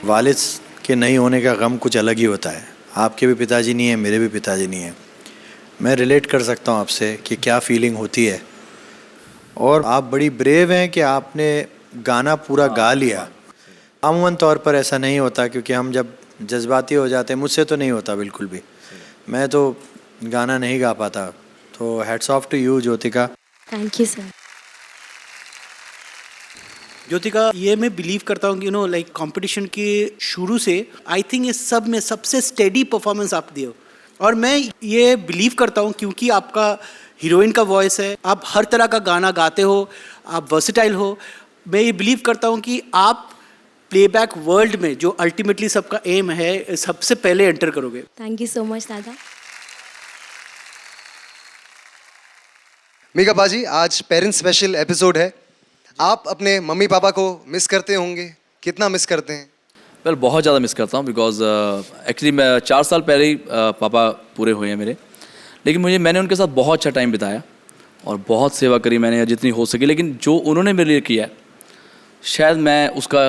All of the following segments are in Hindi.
वालिद के नहीं होने का गम कुछ अलग ही होता है। आपके भी पिताजी नहीं है, मेरे भी पिताजी नहीं है। मैं रिलेट कर सकता हूँ आपसे कि क्या फीलिंग होती है। और आप बड़ी ब्रेव हैं कि आपने गाना पूरा गा लिया। अमूमन तौर पर ऐसा नहीं होता, क्योंकि हम जब जज्बाती हो जाते हैं, मुझसे तो नहीं होता बिल्कुल भी, मैं तो गाना नहीं गा पाता। तो hats off to you Jyotika. Thank you sir. Jyotika, ये मैं बिलीव करता हूँ कि लाइक कंपटीशन के शुरू से आई थिंक ये सब में सबसे स्टेडी परफॉर्मेंस आप दिए हो। और मैं ये बिलीव करता हूँ क्योंकि आपका हीरोइन का वॉइस है, आप हर तरह का गाना गाते हो, आप वर्सेटाइल हो। मैं ये बिलीव करता हूँ कि आप प्लेबैक वर्ल्ड में, जो अल्टीमेटली सबका एम है, सबसे पहले एंटर करोगे। थैंक यू सो मच दादा। मीका पाजी, आज पेरेंट्स स्पेशल एपिसोड है। आप अपने मम्मी पापा को मिस करते होंगे, कितना मिस करते हैं? वेल बहुत ज़्यादा मिस करता हूँ, बिकॉज एक्चुअली मैं 4 साल पहले ही पापा पूरे हुए हैं मेरे। लेकिन मैंने उनके साथ बहुत अच्छा टाइम बिताया और बहुत सेवा करी मैंने जितनी हो सकी। लेकिन जो उन्होंने मेरे लिए किया है, शायद मैं उसका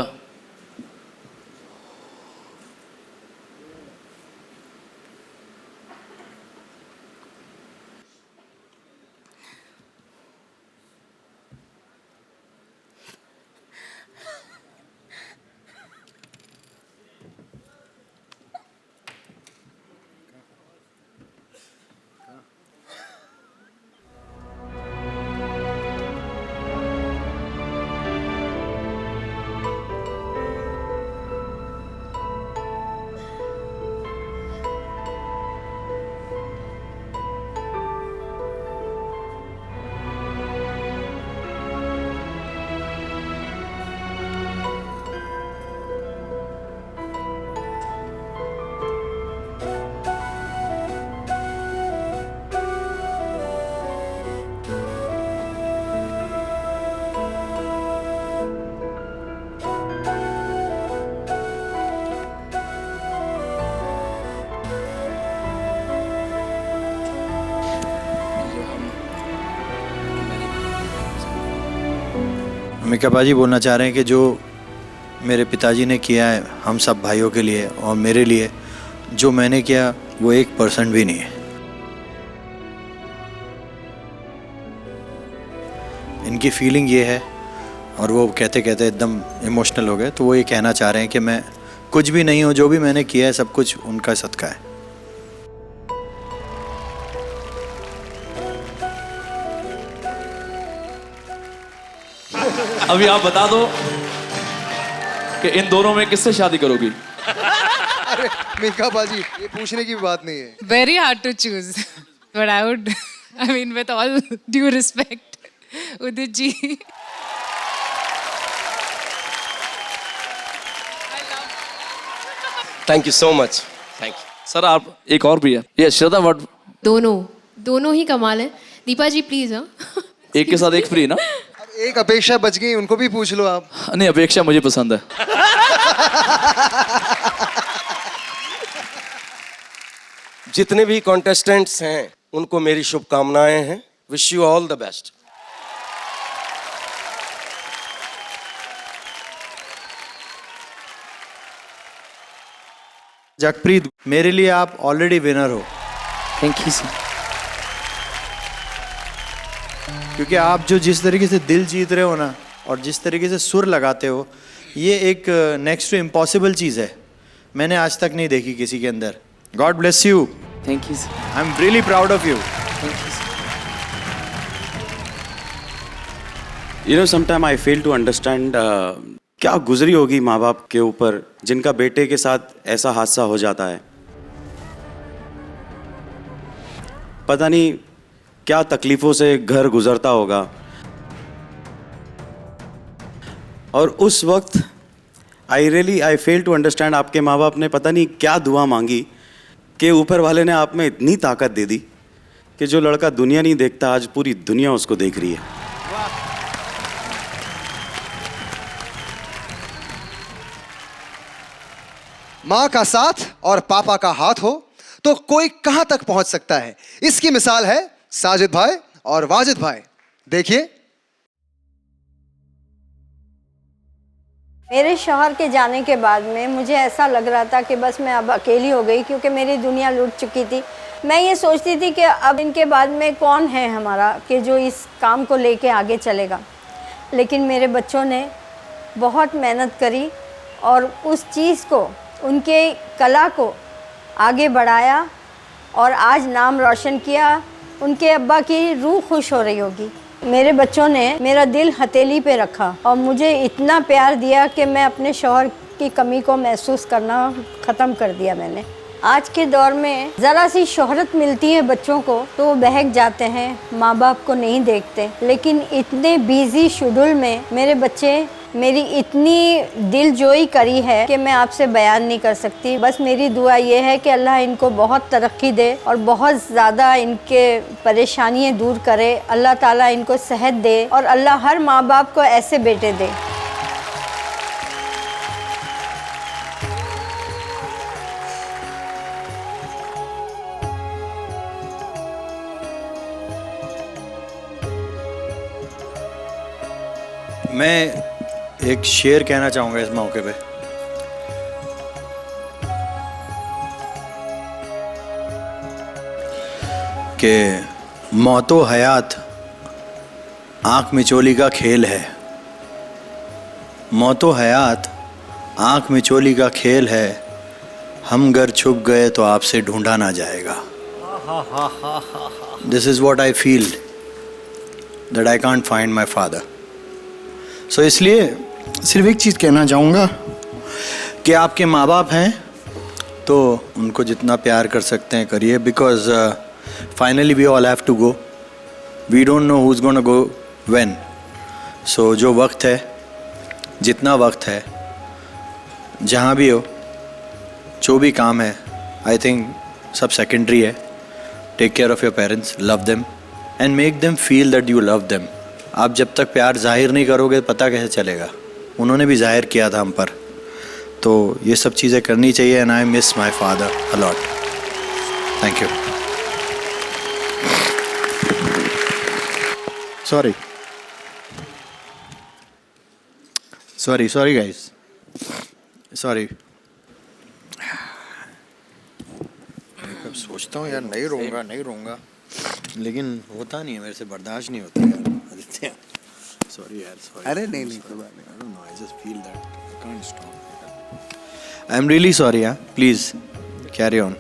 मीका पाजी बोलना चाह रहे हैं कि जो मेरे पिताजी ने किया है हम सब भाइयों के लिए और मेरे लिए, जो मैंने किया वो 1% भी नहीं है। इनकी फीलिंग ये है, और वो कहते कहते एकदम इमोशनल हो गए। तो वो ये कहना चाह रहे हैं कि मैं कुछ भी नहीं हूँ, जो भी मैंने किया है सब कुछ उनका सदका है। अभी आप बता दो कि इन दोनों में किससे शादी करोगी? अरे मीका पाजी, ये पूछने की भी बात नहीं है। Very hard to choose, but I would, I mean, with all due respect, Udit ji. Thank you so much, thank you. Sir आप एक और भी है, ये श्रद्धा व्हाट? दोनों ही कमाल है। दीपा जी प्लीज। हाँ, एक के साथ एक फ्री ना? अब एक अपेक्षा बच गई, उनको भी पूछ लो आप। नहीं, अपेक्षा मुझे पसंद है। जितने भी कॉन्टेस्टेंट्स हैं उनको मेरी शुभकामनाएं हैं। Wish you all the best. Jagpreet, मेरे लिए आप ऑलरेडी विनर हो, थैंक यू सर। क्योंकि आप जो जिस तरीके से दिल जीत रहे हो ना, और जिस तरीके से सुर लगाते हो, ये एक नेक्स्ट टू इम्पॉसिबल चीज़ है। मैंने आज तक नहीं देखी किसी के अंदर। God bless you. Thank you sir. I am really proud of you. Sometime I fail to understand क्या गुजरी होगी माँ बाप के ऊपर जिनका बेटे के साथ ऐसा हादसा हो जाता है। पता नहीं क्या तकलीफ़ों से घर गुजरता होगा। और उस वक्त आई फेल टू अंडरस्टैंड, आपके माँ बाप ने पता नहीं क्या दुआ मांगी कि ऊपर वाले ने आप में इतनी ताकत दे दी कि जो लड़का दुनिया नहीं देखता, आज पूरी दुनिया उसको देख रही है। माँ का साथ और पापा का हाथ हो तो कोई कहां तक पहुंच सकता है। इसकी मिसाल है साजिद भाई और वाजिद भाई। देखिए। मेरे शौहर के जाने के बाद में मुझे ऐसा लग रहा था कि बस मैं अब अकेली हो गई, क्योंकि मेरी दुनिया लूट चुकी थी। मैं ये सोचती थी कि अब इनके बाद में कौन है हमारा कि जो इस काम को लेके आगे चलेगा। लेकिन मेरे बच्चों ने बहुत मेहनत करी और उस चीज़ को, उनके कला को आगे बढ़ाया और आज नाम रोशन किया। उनके अब्बा की रूह खुश हो रही होगी। मेरे बच्चों ने मेरा दिल हथेली पे रखा और मुझे इतना प्यार दिया कि मैं अपने शौहर की कमी को महसूस करना ख़त्म कर दिया मैंने। आज के दौर में ज़रा सी शोहरत मिलती है बच्चों को तो वो बहक जाते हैं, माँ बाप को नहीं देखते। लेकिन इतने बिजी शेड्यूल में मेरे बच्चे मेरी इतनी दिलजोई करी है कि मैं आपसे बयान नहीं कर सकती। बस मेरी दुआ ये है कि अल्लाह इनको बहुत तरक्की दे और बहुत ज़्यादा इनके परेशानियाँ दूर करे। अल्लाह ताला इनको सेहत दे और अल्लाह हर माँ बाप को ऐसे बेटे दे। मैं एक शेर कहना चाहूँगा इस मौके पे। कि मौतो हयात आँख मिचोली का खेल है, मौतो हयात आँख मिचोली का खेल है, हम घर छुप गए तो आपसे ढूंढा ना जाएगा। This is what I feel that I can't find my father. So इसलिए सिर्फ एक चीज़ कहना चाहूँगा कि आपके माँ बाप हैं तो उनको जितना प्यार कर सकते हैं करिए, because finally we all have to go, we don't know who is gonna go when. So जो वक्त है, जितना वक्त है, जहाँ भी हो, जो भी काम है, आई थिंक सब सेकेंडरी है। Take care of your parents, love them and make them feel that you love them. आप जब तक प्यार जाहिर नहीं करोगे पता कैसे चलेगा? उन्होंने भी जाहिर किया था हम पर, तो ये सब चीज़ें करनी चाहिए। And I miss my father a lot. Thank you. Sorry guys, sorry. सोचता हूँ यार नहीं रहूँगा लेकिन होता नहीं है मेरे से, बर्दाश्त नहीं होता यार आदित्य। सॉरी यार, सॉरी। अरे नहीं I don't know, I just feel that I can't stop. I'm really sorry, yeah. Please carry on.